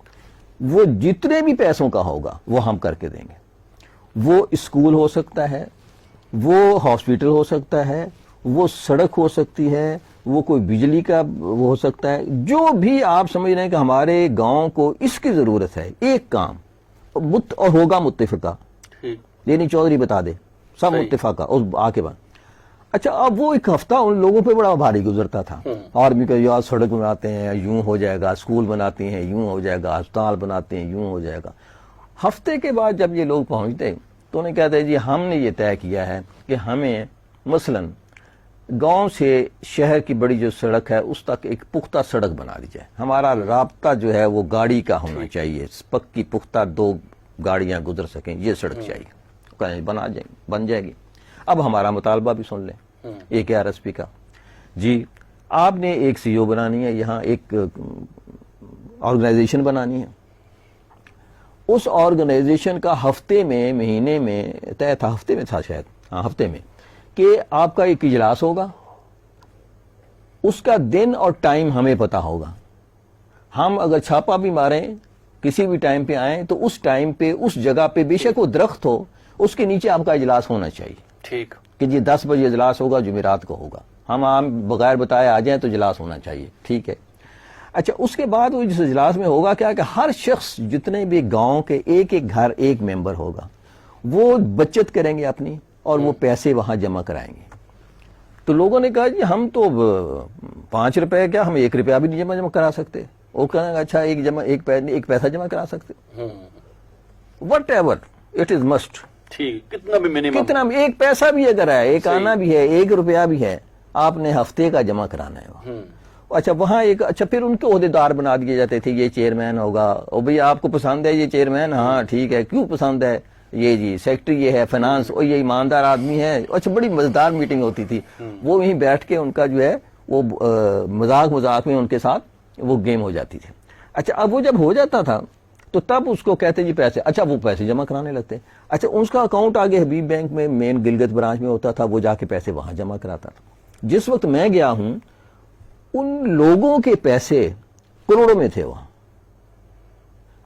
وہ جتنے بھی پیسوں کا ہوگا وہ ہم کر کے دیں گے. وہ اسکول ہو سکتا ہے, وہ ہاسپٹل ہو سکتا ہے, وہ سڑک ہو سکتی ہے, وہ کوئی بجلی کا وہ ہو سکتا ہے, جو بھی آپ سمجھ رہے ہیں کہ ہمارے گاؤں کو اس کی ضرورت ہے, ایک کام اور ہوگا متفقہ. یعنی چودھری بتا دے, سب متفقہ اس آ کے بعد. اچھا, اب وہ 1 ہفتہ ان لوگوں پہ بڑا بھاری گزرتا تھا. آرمی کا یار سڑک بناتے ہیں یوں ہو جائے گا, اسکول بناتے ہیں یوں ہو جائے گا, اسپتال بناتے ہیں یوں ہو جائے گا. ہفتے کے بعد جب یہ لوگ پہنچتے تو انہیں کہتے جی ہم نے یہ طے کیا ہے کہ ہمیں مثلاً گاؤں سے شہر کی بڑی جو سڑک ہے اس تک ایک پختہ سڑک بنا دی جائے. ہمارا رابطہ جو ہے وہ گاڑی کا ہونا چاہیے, پکی پختہ 2 گاڑیاں گزر سکیں, یہ سڑک چاہیے. بن جائے گی. اب ہمارا مطالبہ بھی سن لیں, ایک RSP کا. جی آپ نے ایک CO بنانی ہے, یہاں ایک آرگنائزیشن بنانی ہے. اس آرگنائزیشن کا ہفتے میں, مہینے میں طے تھا, ہفتے میں تھا شاید, ہاں ہفتے میں, کہ آپ کا ایک اجلاس ہوگا, اس کا دن اور ٹائم ہمیں پتا ہوگا. ہم اگر چھاپا بھی ماریں کسی بھی ٹائم پہ آئیں تو اس ٹائم پہ اس جگہ پہ بے شک وہ درخت ہو اس کے نیچے آپ کا اجلاس ہونا چاہیے. ٹھیک. کہ جی 10 بجے اجلاس ہوگا, جمعرات کو ہوگا, ہم عام بغیر بتائے آ جائیں تو اجلاس ہونا چاہیے. ٹھیک ہے. اچھا, اس کے بعد وہ جس اجلاس میں ہوگا کیا کہ ہر شخص جتنے بھی گاؤں کے ایک گھر ایک ممبر ہوگا وہ بچت کریں گے اپنی, اور وہ پیسے وہاں جمع کرائیں گے. تو لوگوں نے کہا جی ہم تو 5 روپے کیا, ہم 1 روپیہ بھی نہیں جمع کرا سکتے. وہ کہنے گا اچھا ایک پیسہ جمع کرا سکتے. What ever it is must. کتنا بھی منیمم, کتنا بھی, 1 پیسہ بھی اگر ہے, 1 آنا بھی ہے, 1 روپیہ بھی ہے, آپ نے ہفتے کا جمع کرانا ہے وہاں. اچھا وہاں اچھا پھر ان کے عہدیدار بنا دیے جاتے تھے, یہ چیئرمین ہوگا, اور بھئی آپ کو پسند ہے یہ چیئرمین, ہاں ٹھیک ہے, کیوں پسند ہے, یہ جی سیکٹری یہ ہے, فائنانس, اور یہ ایماندار آدمی ہے. اچھا بڑی مزیدار میٹنگ ہوتی تھی. وہ وہیں بیٹھ کے ان کا جو ہے وہ مذاق میں ان کے ساتھ وہ گیم ہو جاتی تھی. اچھا اب وہ جب ہو جاتا تھا تو تب اس کو کہتے جی پیسے, اچھا وہ پیسے جمع کرانے لگتے. اچھا اس کا اکاؤنٹ آگے حبیب بینک میں مین گلگت برانچ میں ہوتا تھا, وہ جا کے پیسے وہاں جمع کراتا تھا. جس وقت میں گیا ہوں ان لوگوں کے پیسے کروڑوں میں تھے, وہاں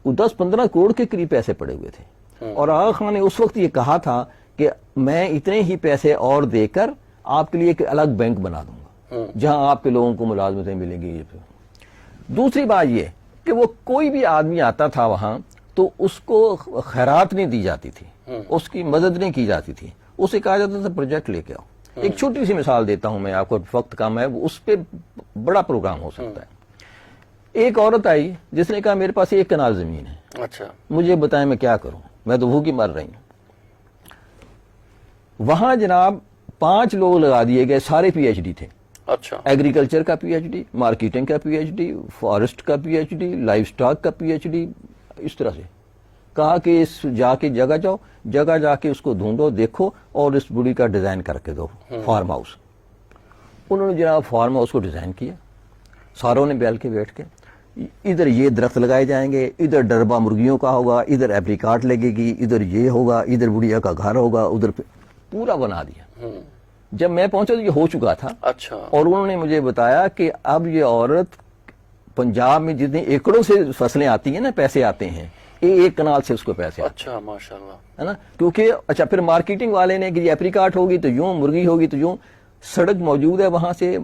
10-15 کروڑ کے قریب پیسے پڑے ہوئے تھے. اور آغا خان نے اس وقت یہ کہا تھا کہ میں اتنے ہی پیسے اور دے کر آپ کے لیے ایک الگ بینک بنا دوں گا جہاں آپ کے لوگوں کو ملازمتیں ملیں گی. دوسری بات یہ کہ وہ کوئی بھی آدمی آتا تھا وہاں تو اس کو خیرات نہیں دی جاتی تھی, اس کی مدد نہیں کی جاتی تھی, اسے کہا جاتا تھا پروجیکٹ لے کے آؤ. ایک چھوٹی سی مثال دیتا ہوں میں آپ کو, وقت کم ہے, اس پہ بڑا پروگرام ہو سکتا ہے. ایک عورت آئی جس نے کہا میرے پاس 1 کنال زمین ہے, اچھا مجھے بتائیں میں کیا کروں, میں تو بھوکی مر رہی ہوں. وہاں جناب 5 لوگ لگا دیے گئے, سارے پی ایچ ڈی تھے. اچھا, ایگریکلچر کا پی ایچ ڈی, مارکیٹنگ کا پی ایچ ڈی, فارسٹ کا P H D, life stock کا پی ایچ ڈی. اس طرح سے کہا کہ اس جا کے جگہ جاؤ, جگہ جا کے اس کو ڈھونڈو, دیکھو اور اس بڑی کا ڈیزائن کر کے دو فارم ہاؤس. انہوں نے جناب فارم ہاؤس کو ڈیزائن کیا, ساروں نے بیل کے بیٹھ کے, ادھر یہ درخت لگائے جائیں گے, ادھر ڈربا مرغیوں کا ہوگا, ادھر ایپریکاٹ لگے گی, ادھر یہ ہوگا, ادھر بڑھیا کا گھر ہوگا, ادھر پورا بنا دیا. جب میں پہنچا تو یہ ہو چکا تھا. اچھا, اور انہوں نے مجھے بتایا کہ اب یہ عورت پنجاب میں جتنی ایکڑوں سے فصلیں آتی ہیں نا, پیسے آتے ہیں, ایک کنال سے اس کو پیسے آتے اچھا, ماشاءاللہ, ہے نا. کیونکہ اچھا پھر مارکیٹنگ والے نے کہ یہ ایپریکاٹ ہوگی تو یوں, مرغی ہوگی تو یوں. سڑک موجود ہے وہاں سے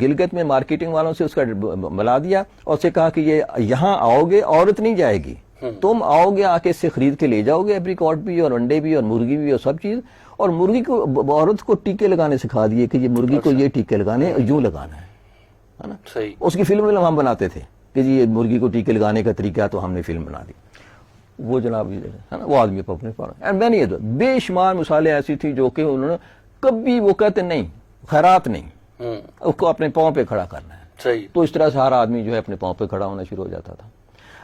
گلگت میں, مارکیٹنگ والوں سے اس کا ملا دیا اور اسے کہا کہ یہ یہاں آؤ گے, عورت نہیں جائے گی, تم آؤ گے, آ کے اس سے خرید کے لے جاؤ گے ایپریکاٹ بھی اور انڈے بھی اور مرغی بھی اور سب چیز. اور مرغی کو, عورت کو ٹیکے لگانے سکھا دیے کہ یہ مرغی کو یہ ٹیکے لگانے یوں لگانا ہے نا. صحیح. اس کی فلم ہم بناتے تھے کہ جی یہ مرغی کو ٹیکے لگانے کا طریقہ, تو ہم نے فلم بنا دی. وہ جناب ہے نا, وہ آدمی اپنے پاس بے شمار مثالیں ایسی تھی جو کہ انہوں نے کبھی وہ کہتے نہیں, خیرات نہیں, اس کو اپنے پاؤں پہ کھڑا کرنا ہے. صحیح. تو اس طرح سے ہر آدمی جو ہے اپنے پاؤں پہ کھڑا ہونا شروع ہو جاتا تھا.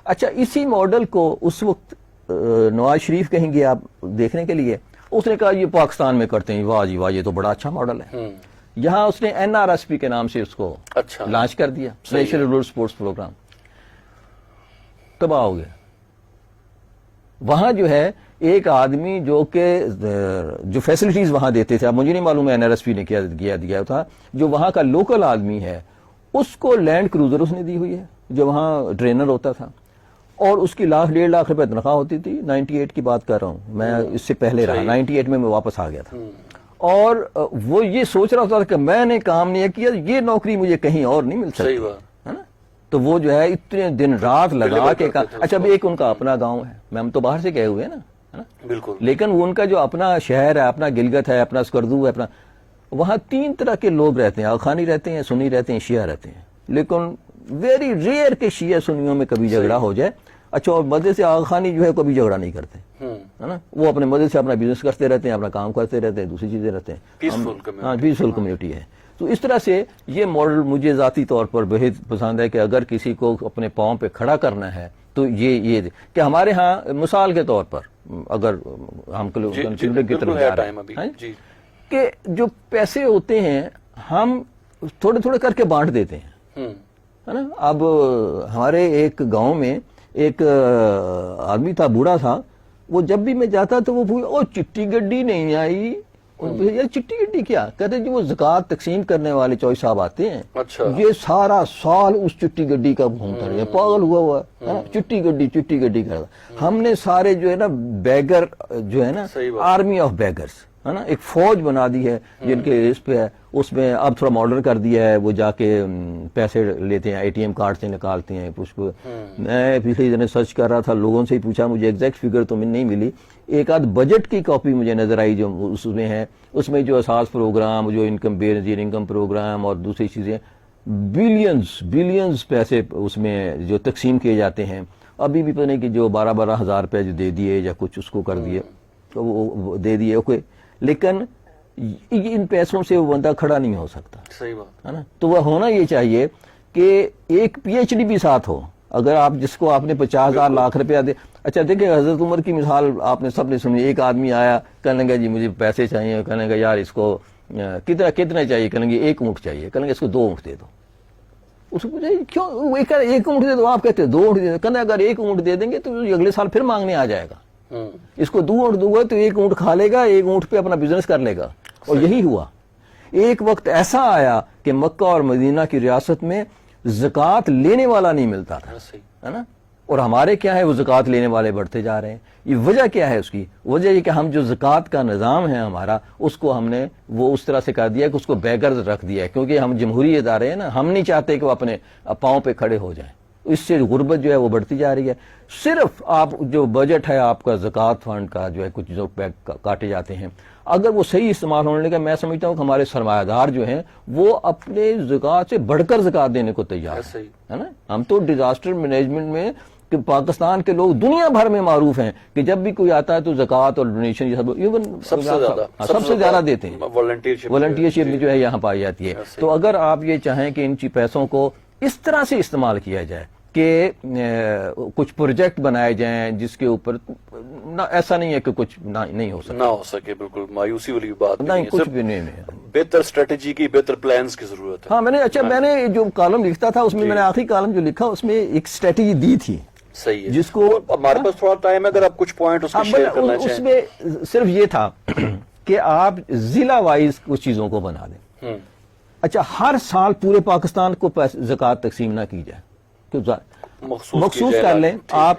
اچھا, اسی ماڈل کو اس وقت نواز شریف کہیں گے آپ دیکھنے کے لیے, اس نے کہا یہ پاکستان میں کرتے ہیں, واہ جی واہ, یہ تو بڑا اچھا ماڈل ہے. یہاں اس نے NRSP کے نام سے اس کو لانچ کر دیا, نیشنل رورل سپورٹس پروگرام. تباہ ہو گیا. وہاں جو ہے ایک آدمی جو کہ جو فیسلٹیز وہاں دیتے تھے, اب مجھے نہیں معلوم ہے NRSP نے کیا دیا تھا, جو وہاں کا لوکل آدمی ہے اس کو لینڈ کروزر اس نے دی ہوئی ہے, جو وہاں ٹرینر ہوتا تھا, اور اس کی 1.5 لاکھ روپے تنخواہ ہوتی تھی. 98 کی بات کر رہا ہوں میں, اس سے پہلے رہا, 98 میں واپس آ گیا تھا. اور وہ یہ سوچ رہا تھا کہ میں نے کام نہیں کیا, یہ نوکری مجھے کہیں اور نہیں مل سکتی, ہے نا. تو وہ جو ہے اتنے دن رات لگا کے اچھا اب ایک ان کا اپنا گاؤں ہے, ہم تو باہر سے گئے ہوئے ہیں نا, ہے نا, بالکل, لیکن وہ ان کا جو اپنا شہر ہے, اپنا گلگت ہے, اپنا اسکردو ہے, اپنا, وہاں 3 طرح کے لوگ رہتے ہیں, آخانی رہتے ہیں, سنی رہتے ہیں, شیعہ رہتے ہیں. لیکن ویری ریئر کے شیعہ سنیوں میں کبھی جھگڑا ہو جائے. اچھا, اور مدد سے آخانی جو ہے کبھی جھگڑا نہیں کرتے, ہے نا, وہ اپنے مدد سے اپنا بزنس کرتے رہتے ہیں, اپنا کام کرتے رہتے ہیں, دوسری چیزیں رہتے ہیں. ہاں, پیسفل کمیونٹی ہے. تو اس طرح سے یہ ماڈل مجھے ذاتی طور پر بہت پسند ہے کہ اگر کسی کو اپنے پاؤں پہ کھڑا کرنا ہے تو یہ کہ ہمارے ہاں مثال کے طور پر اگر ہم کنسیڈر کی طرف جا رہے ہیں کہ جو پیسے ہوتے ہیں ہم تھوڑے تھوڑے کر کے بانٹ دیتے ہیں, ہے نا. اب ہمارے ایک گاؤں میں ایک آدمی تھا, بوڑھا تھا, وہ جب بھی میں جاتا تو وہ او چٹی گڈی نہیں آئی. یار چٹی گڈی کیا کہتے ہیں, جو وہ زکوٰۃ تقسیم کرنے والے چوئی صاحب آتے ہیں, یہ سارا سال اس چٹی گڈی کا گھومتا رہے, پاگل ہوا ہے, چٹی گڈی کرتا. ہم نے سارے جو ہے نا بیگر جو ہے نا, آرمی آف بیگرز, ہے نا, ایک فوج بنا دی ہے جن کے اس پہ ہے. اس میں اب تھوڑا ماڈرن کر دیا ہے, وہ جا کے پیسے لیتے ہیں, ATM کارڈ سے نکالتے ہیں. میں پچھلے دن سرچ کر رہا تھا, لوگوں سے ہی پوچھا, مجھے ایگزیکٹ فگر تو نہیں ملی. ایک آدھ بجٹ کی کاپی مجھے نظر آئی جو اس میں ہے, اس میں جو اساس پروگرام, جو انکم بے نظیر انکم پروگرام اور دوسری چیزیں, بلینز پیسے اس میں جو تقسیم کیے جاتے ہیں. ابھی بھی پتہ نہیں کہ جو 12 ہزار روپے جو دے دیے یا کچھ اس کو کر دیے, تو وہ دے دیے, اوکے, لیکن ان پیسوں سے وہ بندہ کھڑا نہیں ہو سکتا. صحیح بات ہے نا. تو وہ ہونا یہ چاہیے کہ ایک PhD بھی ساتھ ہو. اگر آپ جس کو آپ نے 50,000 لاکھ روپیہ دے, اچھا دیکھیں حضرت عمر کی مثال آپ نے سب نے سنی. ایک آدمی آیا, کہنے لگا جی مجھے پیسے چاہیے, کہنے لگا یار اس کو کتنا چاہیے, کہنے لگے 1 اونٹ چاہیے, کہنے لگے اس کو 2 اونٹ دے دو. اس کو پوچھا کیوں, 1 اونٹ دے دو, آپ کہتے 2 اونٹ دے دو. کہنے اگر 1 اونٹ دے دیں گے تو اگلے سال پھر مانگنے آ جائے گا. اس کو 2 اونٹ دوں گا تو 1 اونٹ کھا لے گا, 1 اونٹ پہ اپنا بزنس کر لے گا. اور یہی ہوا. ایک وقت ایسا آیا کہ مکہ اور مدینہ کی ریاست میں زکوٰۃ لینے والا نہیں ملتا تھا, ہے نا, اور ہمارے کیا ہے وہ زکوٰۃ لینے والے بڑھتے جا رہے ہیں. یہ وجہ کیا ہے اس کی؟ وجہ یہ کہ ہم جو زکوٰۃ کا نظام ہے ہمارا, اس کو ہم نے وہ اس طرح سے کر دیا کہ اس کو بیگرز رکھ دیا ہے, کیونکہ ہم جمہوری ادارے ہیں نا, ہم نہیں چاہتے کہ وہ اپنے پاؤں پہ کھڑے ہو جائیں. اس سے غربت جو ہے وہ بڑھتی جا رہی ہے. صرف آپ جو بجٹ ہے آپ کا زکوٰۃ فنڈ کا جو ہے کچھ جو کاٹے جاتے ہیں, اگر وہ صحیح استعمال ہونے لگا, میں سمجھتا ہوں کہ ہمارے سرمایہ دار جو ہیں وہ اپنے زکوٰۃ سے بڑھ کر زکوٰۃ دینے کو تیار ہے نا. ہم تو ڈیزاسٹر مینجمنٹ میں کہ پاکستان کے لوگ دنیا بھر میں معروف ہیں کہ جب بھی کوئی آتا ہے تو زکوٰۃ اور ڈونیشن یہ سب سب سے زیادہ دیتے ہیں. والنٹیئرشپ جو ہے یہاں پائی جاتی ہے. تو اگر آپ یہ چاہیں کہ ان پیسوں کو اس طرح سے استعمال کیا جائے کہ کچھ پروجیکٹ بنائے جائیں جس کے اوپر ایسا نہیں ہے کہ کچھ نہیں ہو سکے بالکل مایوسی والی بات نہیں, کچھ بھی نہیں. بہتر اسٹریٹجی کی, بہتر پلانز کی ضرورت ہے. ہاں میں نے جو کالم لکھتا تھا اس میں میں نے آخری کالم جو لکھا اس میں ایک اسٹریٹجی دی تھی. صحیح ہے. جس کو ہمارے پاس تھوڑا ٹائم ہے, اگر آپ کچھ پوائنٹ اس کو شیئر کرنا چاہیں. اس میں صرف یہ تھا کہ آپ ضلع وائز کچھ چیزوں کو بنا دیں. اچھا, ہر سال پورے پاکستان کو زکوٰۃ تقسیم نہ کی جائے, مخصوص کر لیں آپ.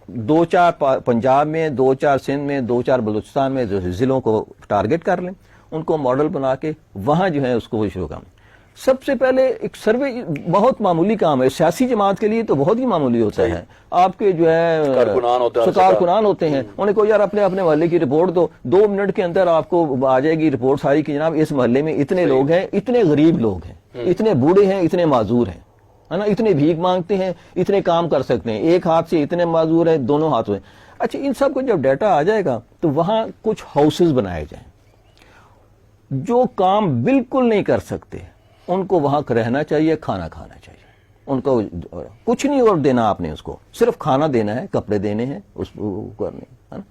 2-4 پنجاب میں, 2-4 سندھ میں, 2-4 بلوچستان میں جو ضلعوں کو ٹارگٹ کر لیں, ان کو ماڈل بنا کے وہاں جو ہے اس کو شروع کریں. سب سے پہلے ایک سروے بہت معمولی کام ہے, سیاسی جماعت کے لیے تو بہت ہی معمولی ہوتا ہے. آپ کے جو ہے کارکنان ہوتے ہیں, انہیں کو یار اپنے محلے کی رپورٹ دو, 2 منٹ کے اندر آپ کو آ جائے گی رپورٹ ساری کہ جناب اس محلے میں اتنے لوگ ہیں, اتنے غریب لوگ ہیں, اتنے بوڑھے ہیں, اتنے معذور ہیں, ہے نا, اتنے بھیک مانگتے ہیں, اتنے کام کر سکتے ہیں, ایک ہاتھ سے اتنے معذور ہیں, دونوں ہاتھوں ہیں. اچھا, ان سب کو جب ڈیٹا آ جائے گا تو وہاں کچھ ہاؤسز بنائے جائیں. جو کام بالکل نہیں کر سکتے ان کو وہاں رہنا چاہیے, کھانا کھانا چاہیے, ان کو کچھ نہیں اور دینا, آپ نے اس کو صرف کھانا دینا ہے, کپڑے دینے ہیں, اس کو کرنے, ہے نا.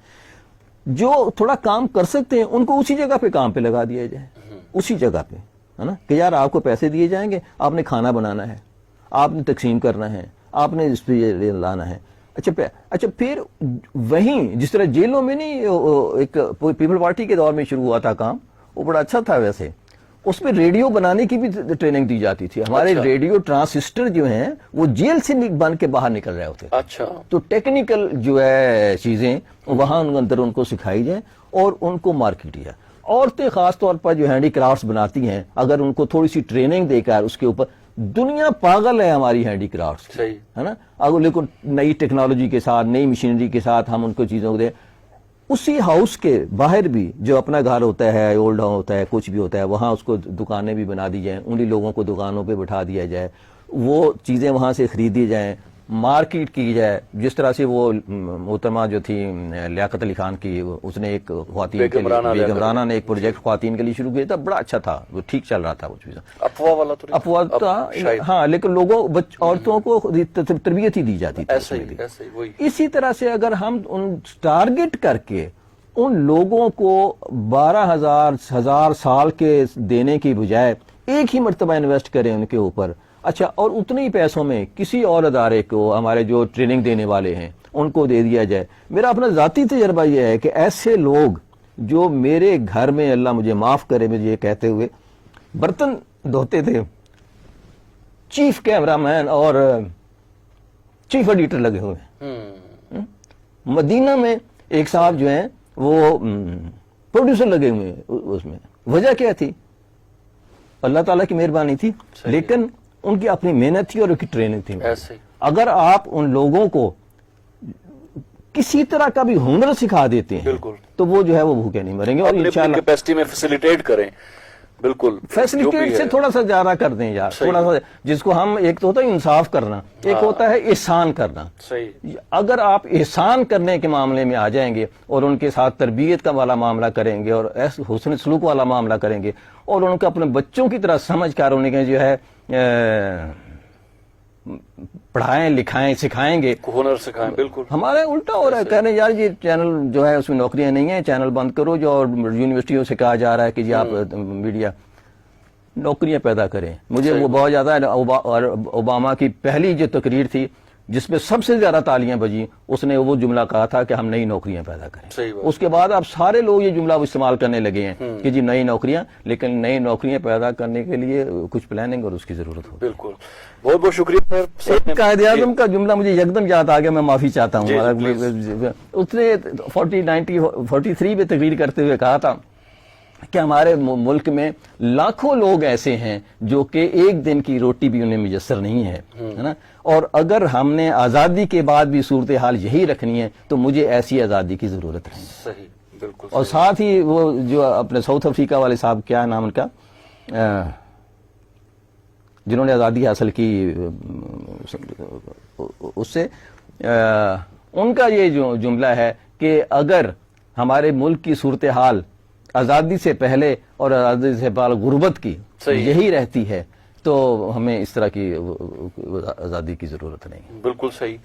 جو تھوڑا کام کر سکتے ہیں ان کو اسی جگہ پہ کام پہ لگا دیا جائے, اسی جگہ پہ, ہے نا, کہ یار آپ کو پیسے دیے جائیں گے, آپ نے کھانا بنانا ہے, آپ نے تقسیم کرنا ہے, آپ نے اس پہ لانا ہے. اچھا پھر وہیں جس طرح جیلوں میں نہیں ایک پیپل پارٹی کے دور میں شروع ہوا تھا کام, وہ بڑا اچھا تھا ویسے, اس میں ریڈیو بنانے کی بھی ٹریننگ دی جاتی تھی. ہمارے ریڈیو ٹرانسسٹر جو ہیں وہ جیل سے بن کے باہر نکل رہے ہوتے. اچھا, تو ٹیکنیکل جو ہے چیزیں وہاں اندر ان کو سکھائی جائیں اور ان کو مارکیٹ کیا. عورتیں خاص طور پر جو ہینڈی کرافٹس بناتی ہیں, اگر ان کو تھوڑی سی ٹریننگ دے کر اس کے اوپر, دنیا پاگل ہے ہماری ہینڈی کرافٹس, ہے نا, اگر لیکن نئی ٹیکنالوجی کے ساتھ, نئی مشینری کے ساتھ ہم ان کو چیزوں کو دیں. اسی ہاؤس کے باہر بھی جو اپنا گھر ہوتا ہے, اولڈ ہاؤس ہوتا ہے, کچھ بھی ہوتا ہے, وہاں اس کو دکانیں بھی بنا دی جائیں, انہی لوگوں کو دکانوں پہ بٹھا دیا جائے, وہ چیزیں وہاں سے خریدی جائیں, مارکیٹ کی جائے. جس طرح سے وہ محترمہ جو تھی لیاقت علی خان کی, اس نے ایک خواتین بیگم رانا نے ایک پروجیکٹ خواتین کے لیے شروع کیا تھا, بڑا اچھا تھا, وہ ٹھیک چل رہا تھا. وہ چیز افواہ تھا, ہاں, لیکن لوگوں عورتوں کو تربیت ہی دی جاتی تھی. اسی طرح سے اگر ہم ان ٹارگٹ کر کے ان لوگوں کو 12,000 سال کے دینے کی بجائے ایک ہی مرتبہ انویسٹ کریں ان کے اوپر, اچھا, اور اتنے ہی پیسوں میں کسی اور ادارے کو, ہمارے جو ٹریننگ دینے والے ہیں ان کو دے دیا جائے. میرا اپنا ذاتی تجربہ یہ ہے کہ ایسے لوگ جو میرے گھر میں, اللہ مجھے معاف کرے مجھے یہ کہتے ہوئے, برتن دھوتے تھے, چیف کیمرہ مین اور چیف ایڈیٹر لگے ہوئے ہیں. مدینہ میں ایک صاحب جو ہیں وہ پروڈیوسر لگے ہوئے ہیں. اس میں وجہ کیا تھی؟ اللہ تعالیٰ کی مہربانی تھی, لیکن ان کی اپنی محنت تھی اور ان کی ٹریننگ تھی. اگر آپ ان لوگوں کو کسی طرح کا بھی ہنر سکھا دیتے ہیں تو وہ جو ہے وہ بھوکے نہیں مریں گے. اور انشاءاللہ کیپیسٹی میں فیسیلیٹیٹ کریں, بالکل فیسیلیٹیٹ سے تھوڑا سا زیادہ کر دیں یار, تھوڑا سا, جس کو ہم, ایک تو ہوتا ہے انصاف کرنا, ایک ہوتا ہے احسان کرنا. اگر آپ احسان کرنے کے معاملے میں آ جائیں گے اور ان کے ساتھ تربیت کا والا معاملہ کریں گے اور حسن سلوک والا معاملہ کریں گے اور ان کو اپنے بچوں کی طرح سمجھ کر انہیں کے جو ہے پڑھائیں, لکھائیں, سکھائیں گے, ہنر سکھائیں. بالکل ہمارے الٹا ہو رہا ہے, کہہ رہے ہیں یار یہ چینل جو ہے اس میں نوکریاں نہیں ہیں, چینل بند کرو. جو اور یونیورسٹیوں سے کہا جا رہا ہے کہ جی آپ میڈیا نوکریاں پیدا کریں. مجھے وہ بہت زیادہ, اوباما کی پہلی جو تقریر تھی جس میں سب سے زیادہ تالیاں بجیں, اس نے وہ جملہ کہا تھا کہ ہم نئی نوکریاں پیدا کریں. اس کے بعد اب سارے لوگ یہ جملہ استعمال کرنے لگے ہیں کہ جی نئی نوکریاں, لیکن نئی نوکریاں پیدا کرنے کے لیے کچھ پلاننگ اور اس کی ضرورت ہو. بالکل, بہت بہت شکریہ. قائد اعظم کا جملہ مجھے یکدم یاد آ گیا, میں معافی چاہتا ہوں. اس نے 43 میں تقریر کرتے ہوئے کہا تھا کہ ہمارے ملک میں لاکھوں لوگ ایسے ہیں جو کہ ایک دن کی روٹی بھی انہیں میسر نہیں ہے, ہے نا, اور اگر ہم نے آزادی کے بعد بھی صورتحال یہی رکھنی ہے تو مجھے ایسی آزادی کی ضرورت ہے. صحیح, بالکل. اور ساتھ ہی وہ جو اپنے ساؤتھ افریقہ والے صاحب, کیا نام ان کا, جنہوں نے آزادی حاصل کی, اس سے ان کا یہ جو جملہ ہے کہ اگر ہمارے ملک کی صورتحال آزادی سے پہلے اور آزادی سے پہلے غربت کی صحیح، یہی رہتی ہے تو ہمیں اس طرح کی آزادی کی ضرورت نہیں. بالکل صحیح.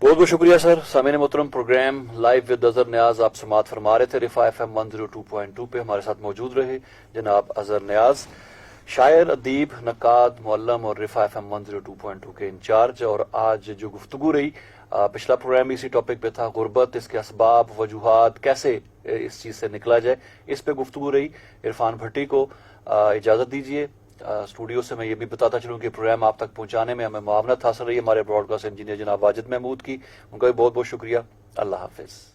بہت بہت شکریہ سر. سامعین محترم، پروگرام لائیو ود اظہر نیاز آپ سماعت فرما رہے تھے. رفا ایف ایم 102.2 پہ ہمارے ساتھ موجود رہے جناب اظہر نیاز، شاعر، ادیب، نقاد، معلم اور رفا ایف ایم 102.2 کے انچارج. اور آج جو گفتگو رہی، پچھلا پروگرام اسی ٹاپک پہ تھا، غربت، اس کے اسباب، وجوہات، کیسے اس چیز سے نکلا جائے، اس پہ گفتگو رہی. عرفان بھٹی کو اجازت دیجیے. اسٹوڈیو سے میں یہ بھی بتاتا چلوں کہ پروگرام آپ تک پہنچانے میں ہمیں معاونت حاصل رہی ہے ہمارے براڈ کاسٹ انجینئر جناب واجد محمود کی. ان کا بھی بہت بہت شکریہ. اللہ حافظ.